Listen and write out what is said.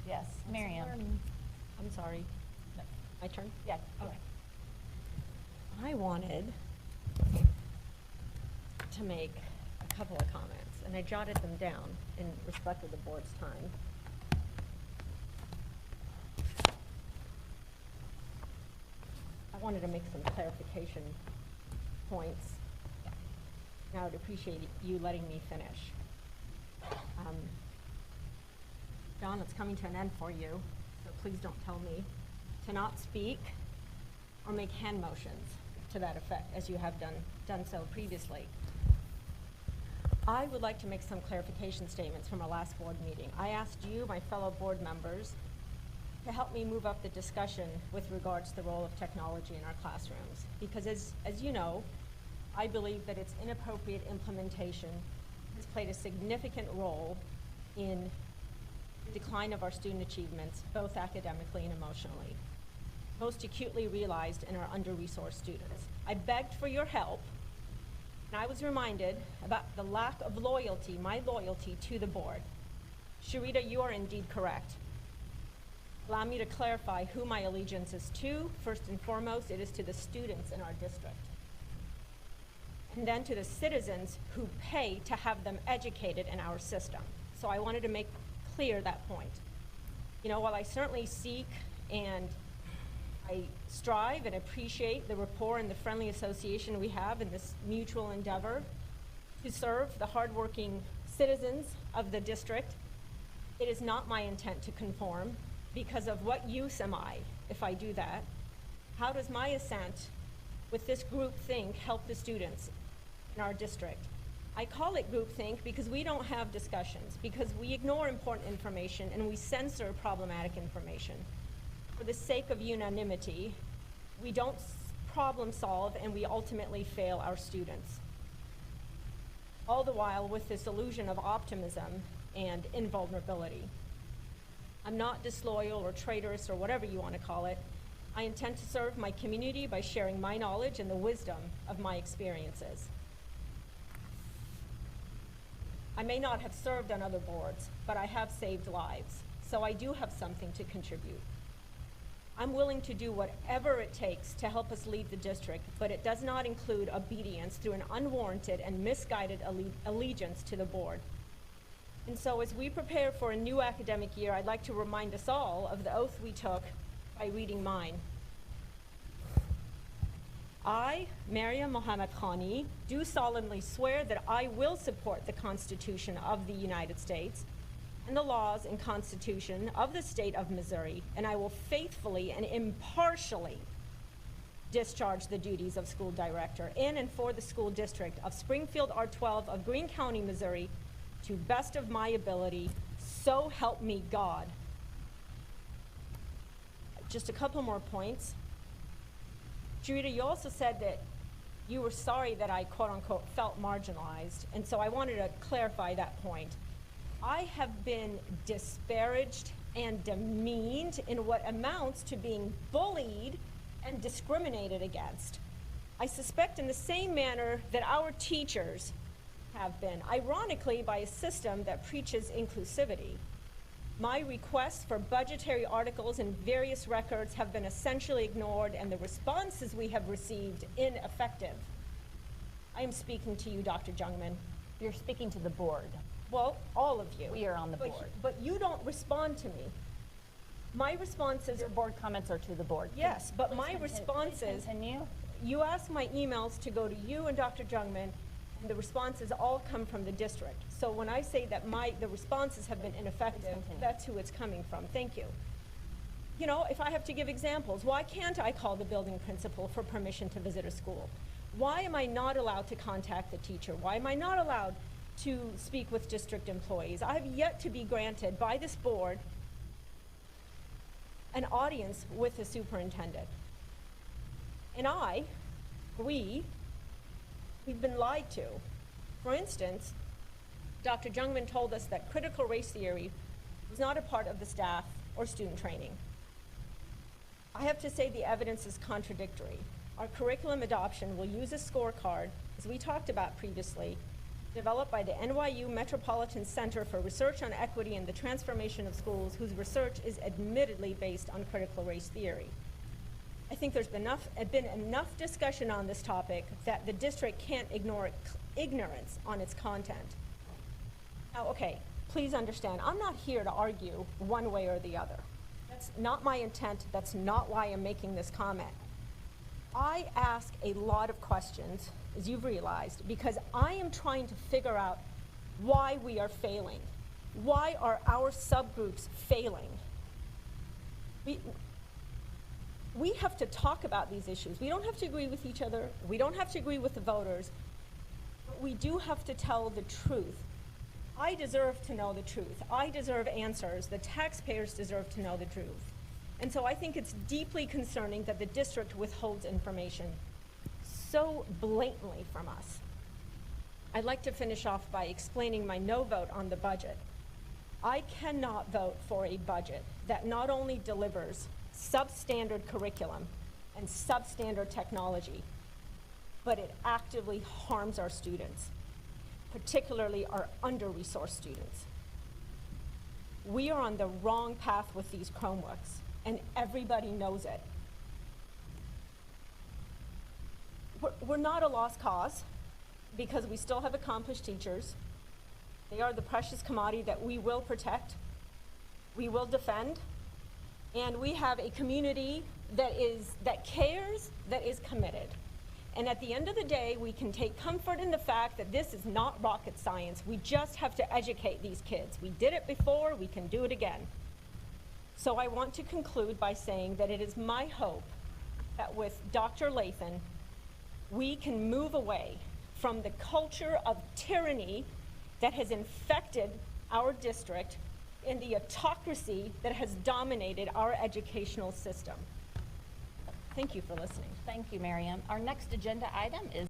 Yes, Miriam. I'm sorry. My turn? Yeah. Okay. I wanted to make a couple of comments, and I jotted them down in respect of the board's time. I wanted to make some clarification points. And I would appreciate you letting me finish. John, it's coming to an end for you, so please don't tell me to not speak or make hand motions to that effect, as you have done so previously. I would like to make some clarification statements from our last board meeting. I asked you, my fellow board members, to help me move up the discussion with regards to the role of technology in our classrooms. Because as you know, I believe that its inappropriate implementation has played a significant role in the decline of our student achievements, both academically and emotionally, most acutely realized in our under-resourced students. I begged for your help, and I was reminded about the lack of loyalty, my loyalty to the board. Sharita, you are indeed correct. Allow me to clarify who my allegiance is to. First and foremost, it is to the students in our district. And then to the citizens who pay to have them educated in our system. So I wanted to make clear that point. You know, while I certainly seek and I strive and appreciate the rapport and the friendly association we have in this mutual endeavor to serve the hardworking citizens of the district, it is not my intent to conform, because of what use am I if I do that? How does my assent with this groupthink help the students in our district? I call it groupthink because we don't have discussions, because we ignore important information and we censor problematic information. For the sake of unanimity, we don't problem solve and we ultimately fail our students. All the while with this illusion of optimism and invulnerability. I'm not disloyal or traitorous or whatever you want to call it. I intend to serve my community by sharing my knowledge and the wisdom of my experiences. I may not have served on other boards, but I have saved lives, so I do have something to contribute. I'm willing to do whatever it takes to help us lead the district, but it does not include obedience through an unwarranted and misguided allegiance to the board. And so as we prepare for a new academic year, I'd like to remind us all of the oath we took by reading mine. I, Maryam Mohammed Khani, do solemnly swear that I will support the Constitution of the United States and the laws and Constitution of the state of Missouri, and I will faithfully and impartially discharge the duties of school director in and for the school district of Springfield R12 of Greene County, Missouri, to best of my ability, so help me God. Just a couple more points. Sharita, you also said that you were sorry that I, quote unquote, felt marginalized, and so I wanted to clarify that point. I have been disparaged and demeaned in what amounts to being bullied and discriminated against. I suspect in the same manner that our teachers have been, ironically by a system that preaches inclusivity. My requests for budgetary articles and various records have been essentially ignored, and the responses we have received ineffective. I am speaking to you, Dr. Jungman. You're speaking to the board. Well, all of you. We are on the board. But you don't respond to me. My responses... Your board comments are to the board. Yes, but my responses... Continue. You ask my emails to go to you and Dr. Jungman, and the responses all come from the district. So when I say that the responses have been ineffective, that's who it's coming from. Thank you. You know, if I have to give examples, why can't I call the building principal for permission to visit a school? Why am I not allowed to contact the teacher? Why am I not allowed to speak with district employees? I have yet to be granted by this board an audience with the superintendent. And we've been lied to. For instance, Dr. Jungman told us that critical race theory was not a part of the staff or student training. I have to say the evidence is contradictory. Our curriculum adoption will use a scorecard, as we talked about previously, developed by the NYU Metropolitan Center for Research on Equity and the Transformation of Schools, whose research is admittedly based on critical race theory. I think there's been enough discussion on this topic that the district can't ignore ignorance on its content. Now, okay, please understand, I'm not here to argue one way or the other. That's not my intent. That's not why I'm making this comment. I ask a lot of questions, as you've realized, because I am trying to figure out why we are failing. Why are our subgroups failing? We have to talk about these issues. We don't have to agree with each other. We don't have to agree with the voters. But we do have to tell the truth. I deserve to know the truth. I deserve answers. The taxpayers deserve to know the truth. And so I think it's deeply concerning that the district withholds information so blatantly from us. I'd like to finish off by explaining my no vote on the budget. I cannot vote for a budget that not only delivers substandard curriculum and substandard technology, but it actively harms our students, particularly our under-resourced students. We are on the wrong path with these Chromebooks, and everybody knows it. We're not a lost cause because we still have accomplished teachers. They are the precious commodity that we will protect, we will defend, and we have a community that cares, that is committed. And at the end of the day, we can take comfort in the fact that this is not rocket science. We just have to educate these kids. We did it before, we can do it again. So I want to conclude by saying that it is my hope that with Dr. Lathan, we can move away from the culture of tyranny that has infected our district and the autocracy that has dominated our educational system. Thank you for listening. Thank you, Miriam. Our next agenda item is